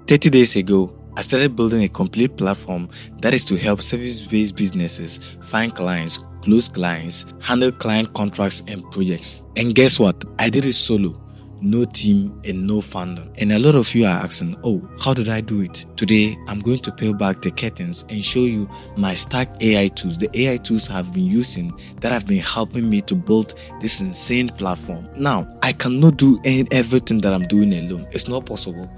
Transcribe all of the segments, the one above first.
30 days ago, I started building a complete platform that is to help service-based businesses find clients, close clients, handle client contracts and projects. And guess what? I did it solo. No team and no founder. And a lot of you are asking, oh, how did I do it? Today, I'm going to peel back the curtains and show you my stack AI tools, the AI tools I've been using that have been helping me to build this insane platform. Now, I cannot do everything that I'm doing alone. It's not possible.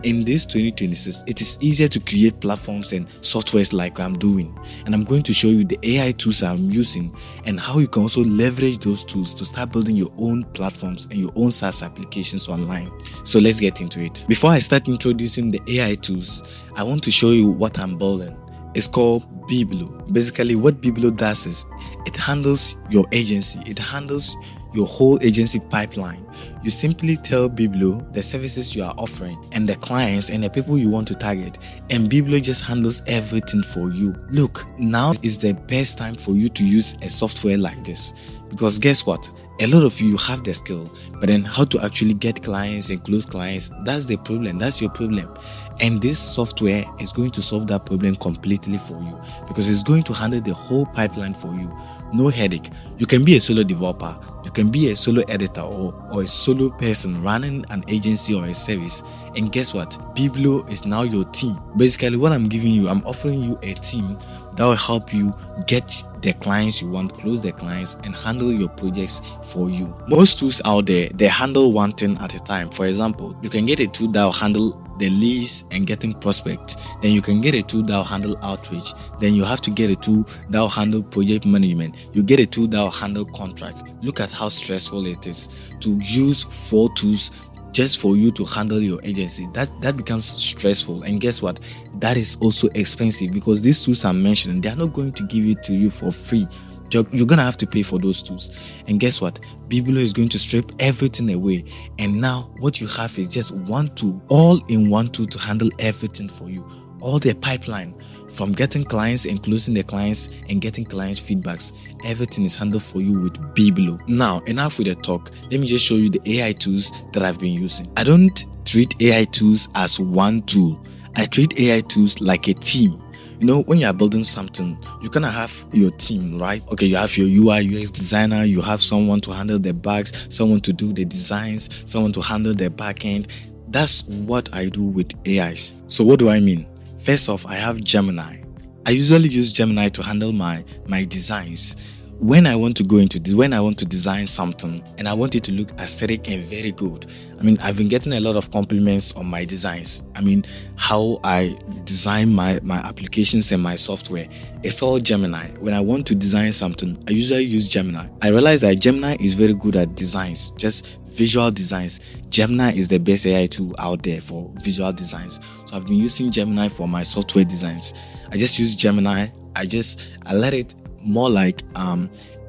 In this 2026, it is easier to create platforms and softwares like I'm doing. And I'm going to show you the AI tools I'm using and how you can also leverage those tools to start building your own platforms and your own SaaS applications online. So let's get into it. Before I start introducing the AI tools, I want to show you what I'm building. It's called Biblau. Basically, what Biblau does is it handles your agency. It handles your whole agency pipeline. You simply tell Biblau the services you are offering and the clients and the people you want to target, and Biblau just handles everything for you. Look, now is the best time for you to use a software like this, because guess what? A lot of you have the skill, but then how to actually get clients and close clients, that's the problem. That's your problem. And this software is going to solve that problem completely for you, because it's going to handle the whole pipeline for you. No headache. You can be a solo developer, you can be a solo editor or a solo person running an agency or a service. And guess what? Biblau is now your team. Basically, what I'm giving you, I'm offering you a team that will help you get the clients you want, close the clients, and handle your projects for you. Most tools out there, they handle one thing at a time. For example, you can get a tool that will handle the leads and getting prospects. Then you can get a tool that will handle outreach. Then you have to get a tool that will handle project management. You get a tool that will handle contracts. Look at how stressful it is to use 4 tools just for you to handle your agency. That becomes stressful. And guess what? That is also expensive, because these tools I'm mentioning, they are not going to give it to you for free. You're gonna have to pay for those tools. And guess what? Biblau is going to strip everything away. And now what you have is just one tool, all in one tool to handle everything for you. All the pipeline, from getting clients and closing the clients and getting clients feedbacks, everything is handled for you with Biblau. Now, enough with the talk. Let me just show you the AI tools that I've been using. I don't treat AI tools as one tool. I treat AI tools like a team. You know, when you are building something, you kind of have your team, right? Okay, you have your UI, UX designer, you have someone to handle the bugs, someone to do the designs, someone to handle the backend. That's what I do with AIs. So what do I mean? First off, I have Gemini. I usually use Gemini to handle my designs. When I want to go into this, when I want to design something and I want it to look aesthetic and very good. I mean, I've been getting a lot of compliments on my designs. I mean, how I design my applications and my software. It's all Gemini. When I want to design something, I usually use Gemini. I realize that Gemini is very good at designs, just visual designs. Gemini is the best AI tool out there for visual designs. So I've been using Gemini for my software designs. I just use Gemini. I let it more like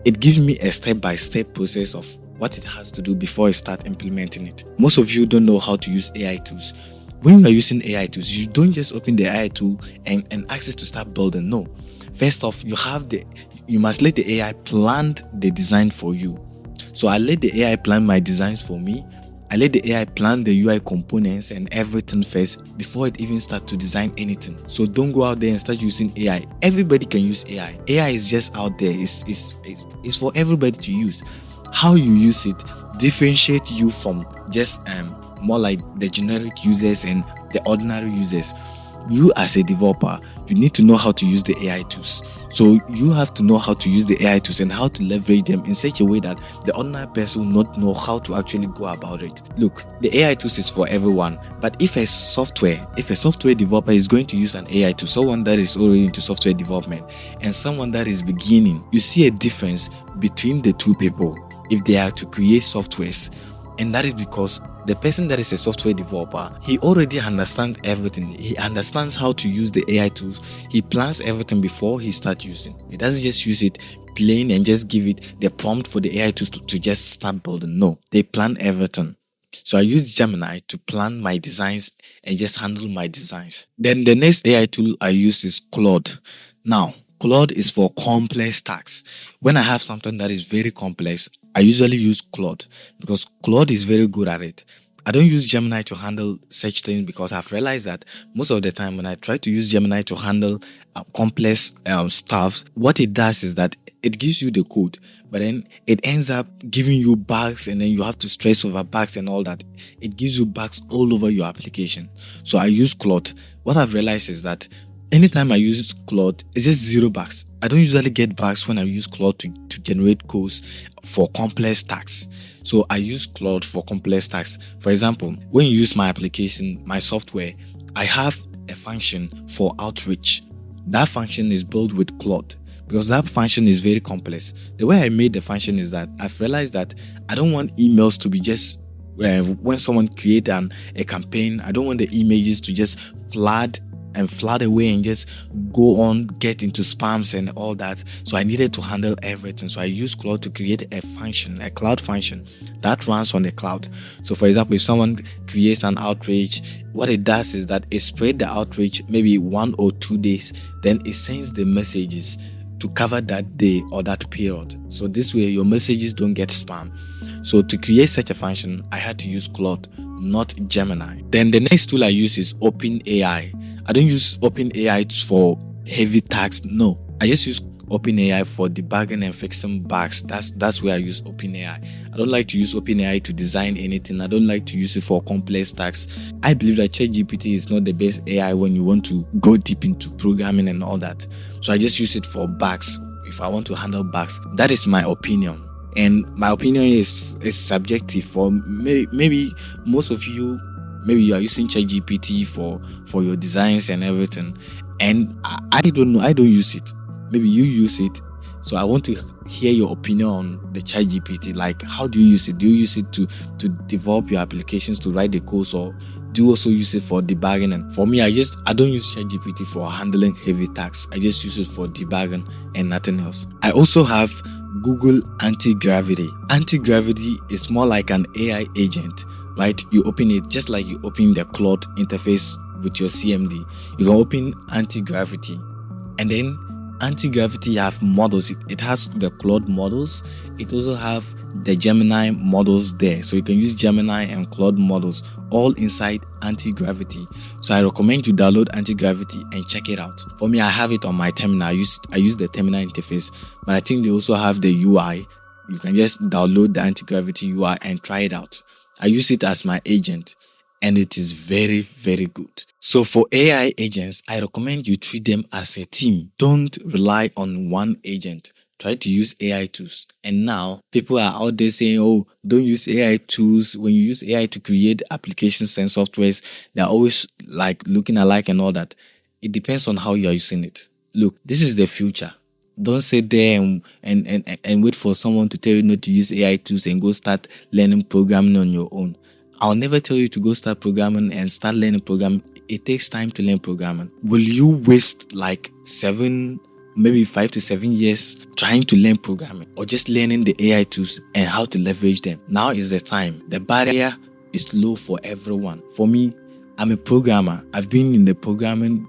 it gives me a step-by-step process of what it has to do before I start implementing it. Most of you don't know how to use AI tools. When you are using AI tools, you don't just open the AI tool and ask it to start building. No. First off, you must let the AI plan the design for you. So I let the AI plan my designs for me. I let the AI plan the UI components and everything first before it even starts to design anything. So don't go out there and start using AI. Everybody can use AI. AI is just out there. It's for everybody to use. How you use it differentiate you from just more like the generic users and the ordinary users. You as a developer, you need to know how to use the AI tools. So you have to know how to use the AI tools and how to leverage them in such a way that the ordinary person will not know how to actually go about it. Look, the AI tools is for everyone, but if a software developer is going to use an AI tool, someone that is already into software development and someone that is beginning, you see a difference between the two people if they are to create softwares. And that is because the person that is a software developer, he already understands everything. He understands how to use the AI tools. He plans everything before he starts using. He doesn't just use it plain and just give it the prompt for the AI tools to just start building. No, they plan everything. So I use Gemini to plan my designs and just handle my designs. Then the next AI tool I use is Claude. Now, Claude is for complex tasks. When I have something that is very complex, I usually use Claude because Claude is very good at it. I don't use Gemini to handle such things because I've realized that most of the time when I try to use Gemini to handle complex stuff, what it does is that it gives you the code, but then it ends up giving you bugs, and then you have to stress over bugs and all that. It gives you bugs all over your application. So I use Claude. What I've realized is that anytime I use Claude, it's just zero bugs. I don't usually get bugs when I use Claude to generate codes for complex tasks. So I use Claude for complex tasks. For example, when you use my application, my software, I have a function for outreach. That function is built with Claude because that function is very complex. The way I made the function is that I've realized that I don't want emails to be just when someone creates a campaign, I don't want the images to just flood away and just go on, get into spams and all that. So I needed to handle everything. So I used Claude to create a function, a cloud function that runs on the cloud. So for example, if someone creates an outreach, what it does is that it spreads the outreach maybe 1 or 2 days, then it sends the messages to cover that day or that period. So this way your messages don't get spam. So to create such a function, I had to use Claude, not Gemini. Then the next tool I use is OpenAI. I don't use OpenAI for heavy tasks. No, I just use OpenAI for debugging and fixing bugs. That's where I use OpenAI. I don't like to use OpenAI to design anything. I don't like to use it for complex tasks. I believe that ChatGPT is not the best AI when you want to go deep into programming and all that. So I just use it for bugs. If I want to handle bugs, that is my opinion. And my opinion is subjective. For maybe most of you, maybe you are using ChatGPT for your designs and everything, and I don't know, I don't use it. Maybe you use it, so I want to hear your opinion on the ChatGPT. Like, how do you use it? Do you use it to develop your applications, to write the codes, or do you also use it for debugging? And for me, I don't use ChatGPT for handling heavy tasks. I just use it for debugging and nothing else. I also have Google Anti-Gravity. Anti-Gravity is more like an AI agent, right? You open it just like you open the Claude interface with your CMD. You can open Anti-Gravity, and then Anti-Gravity have models. It has the Claude models. It also have the Gemini models there. So you can use Gemini and Claude models all inside Anti-Gravity. So I recommend you download Anti-Gravity and check it out. For me, I have it on my terminal. I use the terminal interface, but I think they also have the UI. You can just download the Anti-Gravity UI and try it out. I use it as my agent, and it is very, very good. So for AI agents, I recommend you treat them as a team. Don't rely on one agent. Try to use AI tools. And now people are out there saying, oh, don't use AI tools. When you use AI to create applications and softwares, they're always like looking alike and all that. It depends on how you're using it. Look, this is the future. Don't sit there and wait for someone to tell you not to use AI tools and go start learning programming on your own. I'll never tell you to go start programming and start learning programming. It takes time to learn programming. Will you waste like 5 to 7 years trying to learn programming, or just learning the AI tools and how to leverage them? Now is the time. The barrier is low for everyone. For me, I'm a programmer. I've been in the programming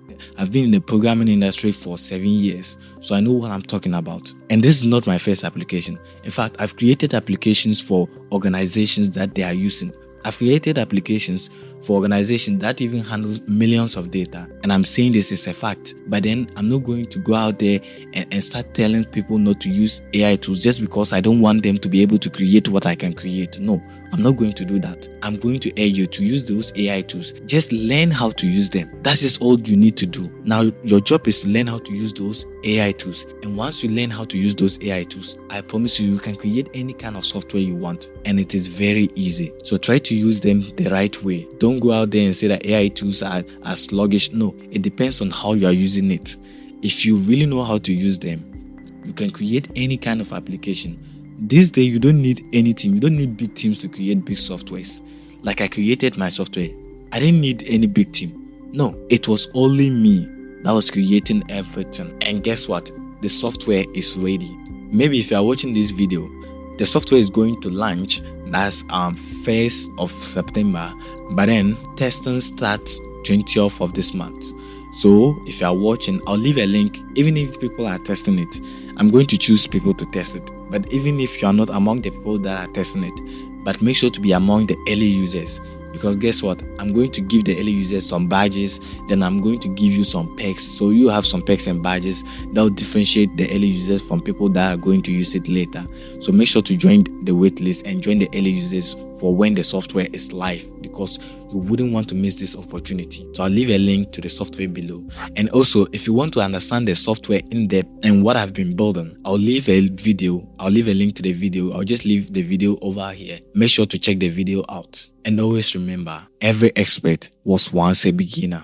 industry for 7 years, so I know what I'm talking about. And this is not my first application. In fact, I've created applications for organizations that they are using. I've created applications for organizations that even handles millions of data. And I'm saying this is a fact. But then I'm not going to go out there and start telling people not to use AI tools just because I don't want them to be able to create what I can create. No, I'm not going to do that. I'm going to urge you to use those AI tools. Just learn how to use them. That's just all you need to do. Now, your job is to learn how to use those AI tools. And once you learn how to use those AI tools, I promise you can create any kind of software you want. And it is very easy. So try to use them the right way. Don't go out there and say that AI tools are sluggish. No, it depends on how you are using it. If you really know how to use them, you can create any kind of application. This day, you don't need any team. You don't need big teams to create big softwares. Like I created my software. I didn't need any big team. No, it was only me that was creating everything. And guess what? The software is ready. Maybe if you are watching this video, the software is going to launch. That's 1st of September. But then testing starts 20th of this month. So if you are watching, I'll leave a link. Even if people are testing it, I'm going to choose people to test it. But even if you are not among the people that are testing it, but make sure to be among the early users. because guess what? I'm going to give the early users some badges, then I'm going to give you some perks. So you have some perks and badges that will differentiate the early users from people that are going to use it later. So make sure to join the waitlist and join the early users for when the software is live, because you wouldn't want to miss this opportunity. So I'll leave a link to the software below. And also, if you want to understand the software in depth and what I've been building, I'll leave a link to the video. I'll just leave the video over here. Make sure to check the video out. And always remember, every expert was once a beginner.